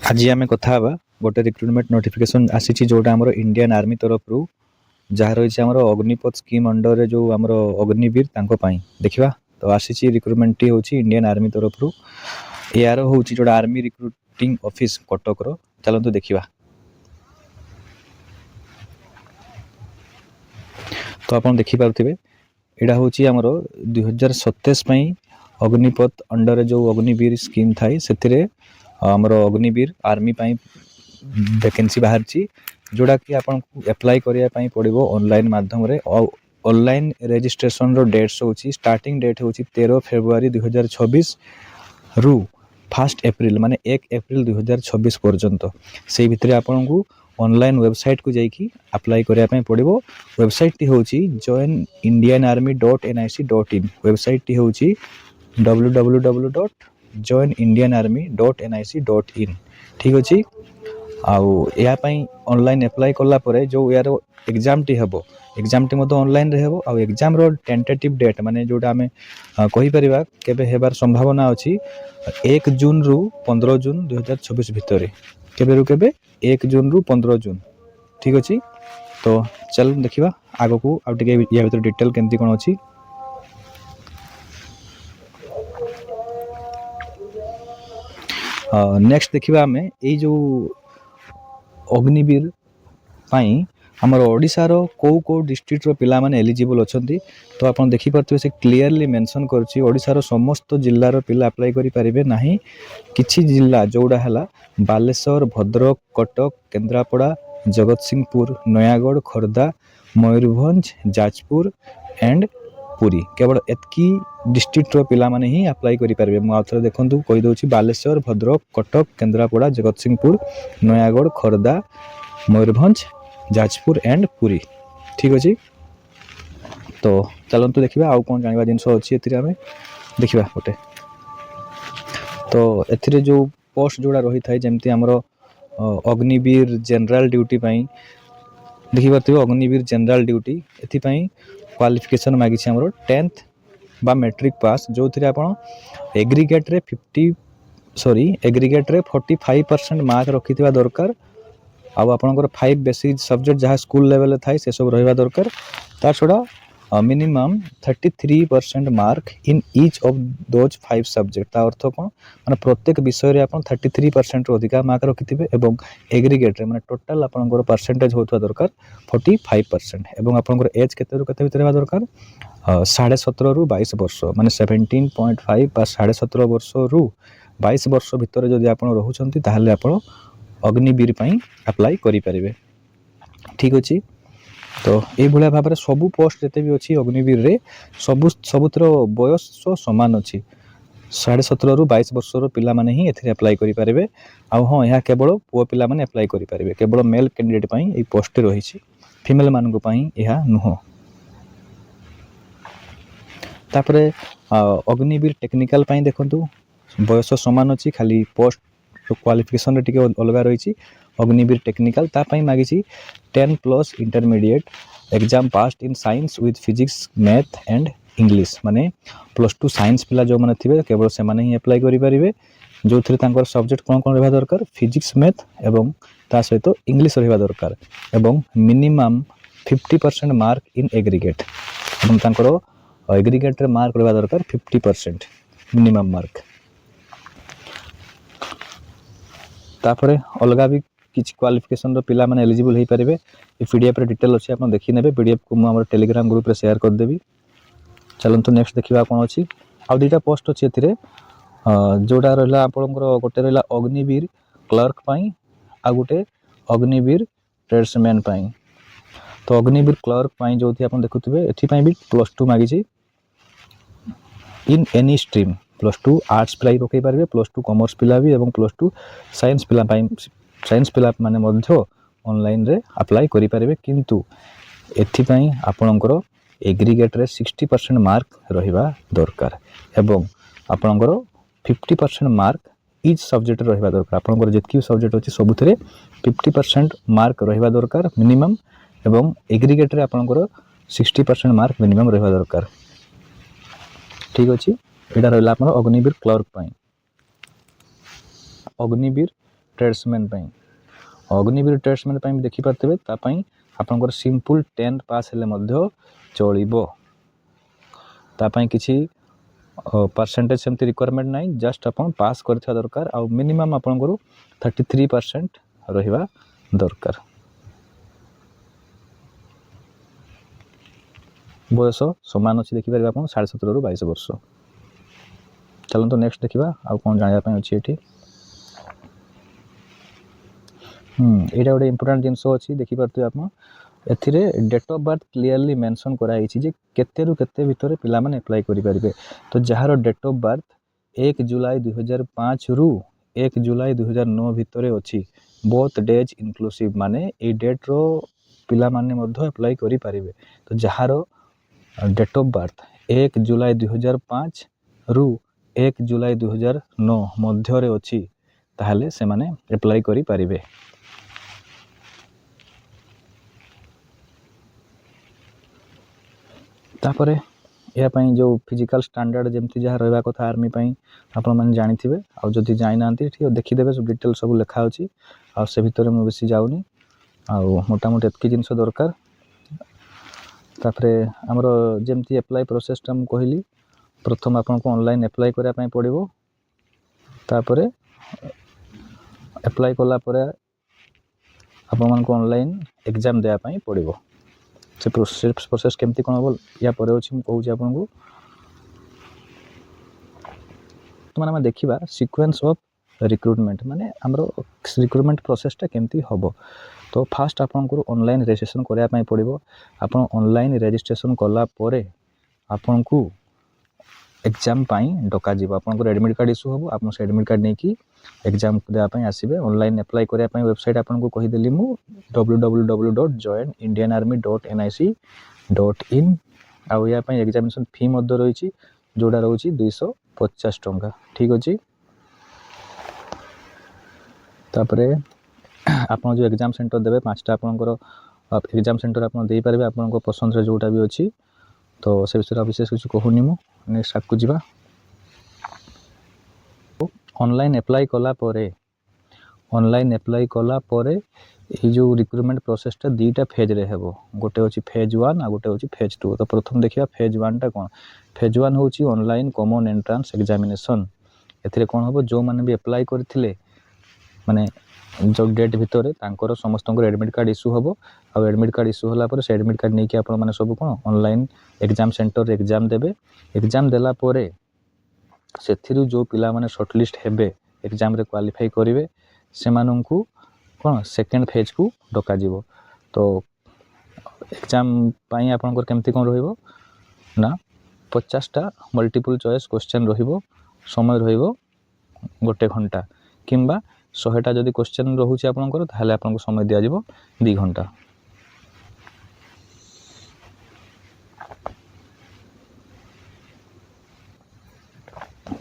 आज आम कथा गोटे रिक्रुटमेंट नोटिफिकेशन आसी जोटा आम इंडियन आर्मी तरफ जहाँ रही आम अग्निपथ स्कीम अंडर जो आम अग्निवीर देखा तो आसी रिक्रुटमेंट टी हूँ इंडियन आर्मी तरफ यार हूँ जोटा आर्मी रिक्रुटिंग ऑफिस कटक चलते देखा। तो आप देखिपे यहाँ हूँ आमर 2027 अग्निपथ अंडर जो अग्निवीर स्कीम थाई से आमर अग्निवीर आर्मी वैकेंसी बाहर जोड़ा कि आपन एप्लाई करने पड़ो ऑनलाइन माध्यम ऑनलाइन रजिस्ट्रेशन रो डेट्स हूँ स्टार्टिंग डेट हूँ 13 फेब्रुआरी 2026 रु 1 एप्रिल माने 1 एप्रिल 2026 पर्यंत से भितर आपन को ऑनलाइन वेबसाइट को जाइए अप्लाई करने पड़ो। वेबसाइट टी हूँ joinindianarmy.nic.in वेबसाइट टी हूँ www.joinindianarmy.nic.in ठीक अच्छे। आउ ऑनलाइन एप्लाई कला परे जो यार एग्जाम टी हेबो एग्जाम टी मतो ऑनलाइन रे हेबो आउ एग्जाम रो टेंटेटिव डेट माने जोटा हमें कहि परिबा केबे हेबार संभावना अछि 1 जून रु 15 जून 2026 भितर केबे रु केबे 1 जून रु 15 जून ठीक अछि। तो चल देखिबा आगो को आ टिके या भीतर डिटेल केंती कोन अछि। नेक्स्ट देखिबा हमें ए जो अग्निवीर पाई हमर ओडिसा रो को डिस्ट्रिक्ट रो पिला माने एलिजिबल अछंती। तो आपण देखि परथिबे से क्लियरली मेंशन करछि ओडिसा रो समस्त जिल्ला रो पिला अप्लाई करि परिबे नाही किछि जिल्ला जोडा हला बालेश्वर भद्रक कटक केन्द्रापड़ा जगतसिंहपुर नयागढ़ खोर्धा मयूरभंज जाजपुर एंड पुरी केवल एतकी डिस्ट्रिक्ट रो पिला माने ही अप्लाई करि परिबे। मु आथरे देखंतु कहि दोछि बालेश्वर भद्रक कटक केन्द्रापड़ा जगतसिंहपुर नयागढ़ खोर्धा मयूरभंज जाजपुर एंड पुरी ठीक अच्छे। तो चलते देखा आउ कौन जानवा जिनस अच्छी आम देखा गोटे। तो ए जो पोस्ट जोड़ा रही था जमती आमर अग्निवीर जनरल ड्यूटी देखिपे अग्निवीर जनरल ड्यूटी एपाई क्वालिफिकेशन मागी आमर 10th बा मैट्रिक पास जो थे आप एग्रीगेट रे 45% मार्क रखि दरकार आउ आपनकर 5 बेसिक सब्जेक्ट जहाँ स्कूल लेवल थाई से सब रहिबा दरकार ता छड़ा minimum 33% mark in each of those 5 subject ता अर्थ कोन माने प्रत्येक विषय रे आपन 33% रो अधिका मार्क रखिथिबे एवं एग्रीगेट रे माने टोटल आपनकर परसेंटेज होतबा दरकार 45% एवं आपनकर एज केते रु केते भितर हेबा दरकार 17.5 रु 22 वर्ष माने 17.5 बा 17.5 वर्ष रु 22 वर्ष भितर जदि आपन रहुचंती ताहाले आपन अग्निवीर अप्लाई करि परिबे ठीक अच्छे। तो ये भाया भाव में सबू पोस्ट जिते भी अच्छी अग्निवीर रे सबुतर बयस सामान अच्छी 17.5 रु 22 वर्षर पिला माने ही एथिरे अप्लाई करि परिबे। आ हाँ यह केवल पुओ पिला माने अप्लाई करि परिबे केवल मेल कैंडिडेट पई ए पोस्ट रही फीमेल मानक पई यह नुह। तापरे अग्निवीर टेक्निकल पई देखंतु बयस सामान अच्छी खाली पोस्ट क्वालिफिकेशन टिके अलग रही अग्निवीर टेक्निकल तापाई मागी 10+ intermediate exam past in science with physics math and English माने +2 साइंस पिला जो माने थिबे केवल से माने ही अप्लाई करि परिबे जो थरे तांकर सब्जेक्ट कोन कोन रहबा दरकार फिजिक्स मैथ एवं ता सहित इंग्लिश रहबा दरकार एवं मिनिमम 50% मार्क इन एग्रीगेट एवं तांकर एग्रीगेट रे मार्क रहबा दरकार 50% मिनिमम मार्क। तापरे अलगा भी किछि क्वालिफिकेशन रो पिला माने एलिजिबल होई परिबे ए पीडीएफ रे डिटेल अछि आपण देखि नेबे पीडीएफ को हम हमर टेलीग्राम ग्रुप रे शेयर कर देबी। चलंतु नेक्स्ट देखिबा कोन अछि आ दुटा पोस्ट अछि एथिरे जोडा रहला आपनकर गोटे रहला अग्निवीर क्लर्क पई आ गोटे अग्निवीर ट्रेड्समैन पई। तो अग्निवीर क्लर्क पई जोथि आपण देखुथिबे एथि पई भी +2 मागी छि इन एनी स्ट्रीम +2 आर्ट्स पिला पकई पारे +2 कॉमर्स पिला भी एवं +2 साइंस पिला माने मध्य ऑनलाइन रे अप्लाई करि पारे किंतु एथि आपणकर एग्रीगेट रे 60% मार्क रहिबा दरकार एवं आपणकर 50% मार्क इच सब्जेक्ट रहिबा दरकार आपणकर जेतकी सब्जेक्ट अछि सबुथरे 50% मार्क रहिबा दरकार मिनिमम एवं एग्रीगेट रे आपणकर 60% मार्क मिनिमम रहिबा दरकार ठीक अछि। एटा रहला आपन अग्निवीर क्लर्क पई। अग्निवीर ट्रेड्समैन पाई अग्निवीर ट्रेड्समैन पाई देखि पारथिबे ता पाई आपनकर सिंपल 10th पास हेले मध्य चलिबो ता पाई किछि परसेंटेज सेमती रिक्वायरमेंट नाही जस्ट अपन पास करथिया दरकार आ मिनिमम आपनकर 33% रहिबा दरकार बयस समान अच्छी देखिए आप 17.5 रु 22 वर्ष चलते नेक्स्ट देखा आउ कौन जानापी अच्छी ये यहाँ गोटे इंपोर्टाट जिनस अच्छी देखिपे आप एथिरे date of birth clearly mention कराई जे केते रु केते भितर पिला माने अप्लाई करि परिबे तो जहार डेट ऑफ बर्थ 1 जुलाई 2005 रु 1 जुलाई 2009 भितर अच्छी बोथ डेज इनक्लूसिव माने ए डेट रो पिला माने मध्य अप्लाई करि परिबे तो जहार डेट ऑफ बर्थ 1 जुलाई 2005 रु 1 जुलाई 2009 मध्य अच्छी ताहले से माने अप्लाई करि परिबे तापरे या पई जो फिजिकल स्टैंडर्ड जेमती जहाँ रहा कथा आर्मी पई आपण माने जानि थिबे आ जदि जाई नांती ठीक देखि देबे सब डिटेल सब लिखा अछि आ से भितर मु बेसी जाउनी आ मोटा मोटी एतकी जिंस दरकार तापरे हमरो जेमती अप्लाई प्रोसेस हम कहली प्रथम आपन को ऑनलाइन अप्लाई करिया पई पड़िबो तापरे अप्लाई कला परे आपन मन को ऑनलाइन एग्जाम देया पई पड़िबो से प्रोसेस केमती कोन बोल या परे अछि हम कहू छी आपन को तो माने देखिबा सीक्वेंस ऑफ रिक्रूटमेंट माने हमरो रिक्रूटमेंट प्रोसेसटा केमती होबो तो फास्ट आपन को ऑनलाइन रजिस्ट्रेशन करिया पई पड़िबो आपन ऑनलाइन रजिस्ट्रेशन कला परे आपन को एग्जाम पाई डका जीव आपन को एडमिट कार्ड इशू होबो आपन से एडमिट कार्ड नै कि एग्जाम देया पई आसीबे ऑनलाइन अप्लाई करिया पई वेबसाइट आपन को कहि देली मु www.joinindianarmy.nic.in आ या पई एग्जामिनेशन फी मध्य रहिछि जोडा रहउछि 250 टंका ठीक अछि तापरे आपन जो एग्जाम सेंटर देबे पांचटा आपनकर एग्जाम सेंटर आपन देई परबे आपन पसंद रे जोटा भी अछि तो से विषय विशेष कुछ कहूनी मु नेक्स्ट आकु जिबा ऑनलाइन अप्लाई कला परे ये जो रिक्रूटमेंट प्रोसेसटा दीटा फेज रे हेबो गोटे होची फेज 1 आ गोटे होची फेज 2 तो प्रथम देखिया फेज 1 टा कोन फेज 1 होची ऑनलाइन कॉमन एंट्रेंस एग्जामिनेशन एथिरे कोन होबो जो माने भी अप्लाई करथिले माने जो डेट भितर तांकर समस्त एडमिट कार्ड इशू होबो आ एडमिट कार्ड इशू होला पर से एडमिट कार्ड नै कि आपण माने सब कोन ऑनलाइन एग्जाम सेंटर रे एग्जाम देबे एग्जाम देला परे सेथिरु जो पिला माने शॉर्टलिस्ट हेबे एग्जाम रे क्वालिफाई करिवे से माननकु कोन सेकंड फेज को डका जीवो तो एग्जाम पाई आपनकर केमती कोन रहिबो ना 50 टा मल्टीपल चॉइस क्वेश्चन रहिबो समय रहिबो गोटे घंटा किंबा 100 टा जदी क्वेश्चन रहउछि आपनकर ताहले आपनको समय दिया जीवो 2 घंटा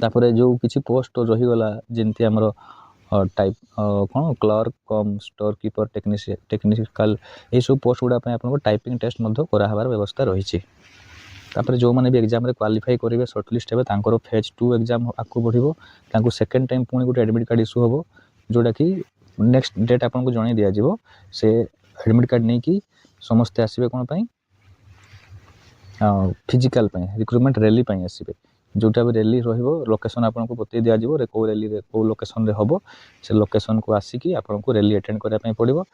तापरे जो किछि पोस्ट रहि गला जेंति हमरो टाइप कोन clerk cum store keeper technical ए सब पोस्ट गुडा पे आपन को टाइपिंग टेस्ट मध्य करा हबार व्यवस्था रही छी तापर जो माने भी एग्जाम रे क्वालिफाई करिवे शॉर्टलिस्ट हेबे तांकर फेज 2 एग्जाम आकु बढ़िबो तांको सेकंड टाइम पुनी गुटे एडमिट कार्ड इशू होबो जोडा कि नेक्स्ट डेट आपन को जणे दिया जीवो से एडमिट कार्ड नै कि समस्त आसीबे कोन पई फिजिकल पई रिक्रूटमेंट रैली पई आसीबे जोटा भी रैली रहिबो लोकेशन आपन को बतै दिया जीवो रे को रैली रे को लोकेशन रे होबो से लोकेशन को आसी कि आपन को रैली अटेंड करिया पई पड़िबो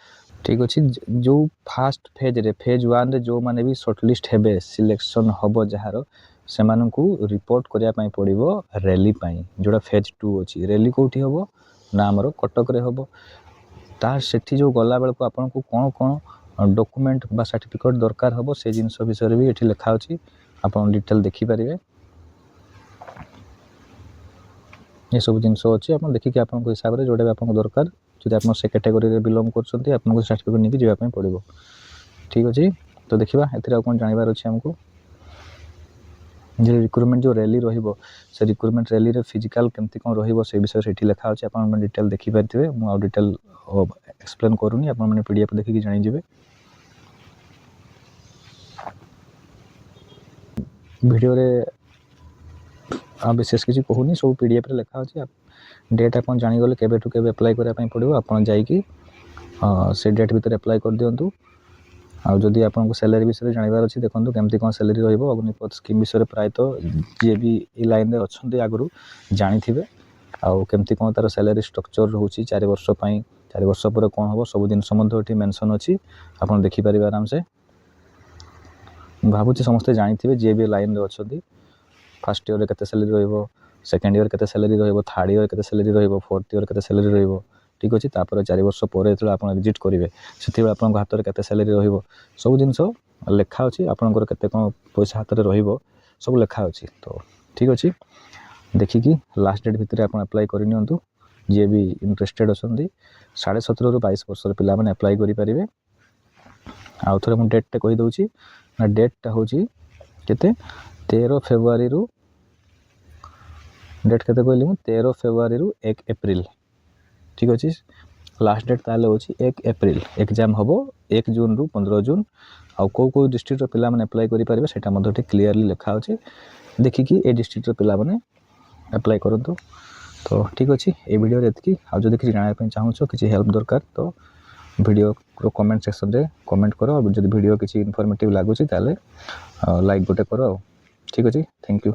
ठीक अछि जो फर्स्ट फेज रे फेज 1 रे जो माने भी शॉर्टलिस्ट हेबे सिलेक्शन होबो जहारो से मानन को रिपोर्ट करिया पई पड़िबो रैली पई जोटा फेज 2 अछि रैली कोठी होबो ना हमरो कटक रे होबो तार सेठी जो गला बेल को आपन को कोन कोन डॉक्यूमेंट बा सर्टिफिकेट दरकार होबो से जिंस विषय भी एठी लिखा अछि आपन डिटेल देखि परिबे ये सब जिनस अच्छी आप देखिए आप हिसाब से जोटा भी आपको दरकार जो आप से कैटेगरी रे बिलोंग कर आपको सर्टिफिकेट नहीं जावाई पड़ो ठीक अच्छे तो देखा ए कौन जानवर अच्छे आमको जो रिक्रूटमेंट जो रैली रहिबो से रिक्रूटमेंट रैली रे फिजिकल केमती कौन रहिबो से विषय से लिखा अच्छे आप डिटेल देखि पारे मुझे डिटेल एक्सप्लेन करूनी आप पीडीएफ देखिए जानी जे वीडियो रे विशेष किसी कहूनी सब पीडीएफ रे लिखा अच्छे डेट आप जानीगले केबेठू केबे अप्लाई करने पड़ो आप से डेट भितर अप्लाई कर दिंतु आदि आपको सैलरी विषय जानवर अच्छी देखो केमती कौन सैलरी अग्निपथ स्कीम विषय प्रायतः जी भी ये लाइन में अच्छा आगु जानी थे आउ केमती कौन तार सैलरी स्ट्रक्चर रोचे 4 वर्ष 4 वर्ष पर कौन हम सब जिन मेंशन अच्छी आप देखिपारे आराम से भावुँ समस्ते जानी जी भी लाइन में अच्छा फर्स्ट ईयर के सैलरी रो सेकेंड ईयर के सैलरी रो थर्ड ईयर के सैलरी रो फोर्थ ईयर के सैलरी रो ठीक अच्छे 4 वर्ष पर जो आप एग्जिट करेंगे से आप हाथ में केते सैलरी रो सब जिन लेखा अच्छी आपंकर केते कौन पैसा हाथ में रो सब लेखा अच्छी तो ठीक अच्छे देखिकी लास्ट डेट भितर आप अप्लाई करनी जी भी इंटरेस्टेड अच्छा 17.5 ରୁ 22 वर्षर पिला मैंने अप्लाई करेंगे आउ थे मुझे डेटा कहीदे ना डेटा हूँ के 13 फेब्रुआरी रु डेट के कहली 13 फेब्रुआरी रु 1 एप्रिल ठीक अच्छे लास्ट डेट ताले हो 1 एप्रिल एग्जाम हम 1 जून रु 15 जून आउ कौ डिस्ट्रिक्टर पिला मैंने अप्लाई करेंगे से क्लीयरली लिखा अच्छे देखिकी ए डिस्ट्रिक्टर पिला मैंने अप्लाई करूँ तो ठीक अच्छे ये वीडियो ये आदि किसी जानापी चाहूँ किसी हेल्प दरकार तो वीडियो कमेंट सेक्शन में कमेंट करो और जब वीडियो किसी इनफॉर्मेटिव लगुच लाइक गोटे करो ठीक अच्छे थैंक यू।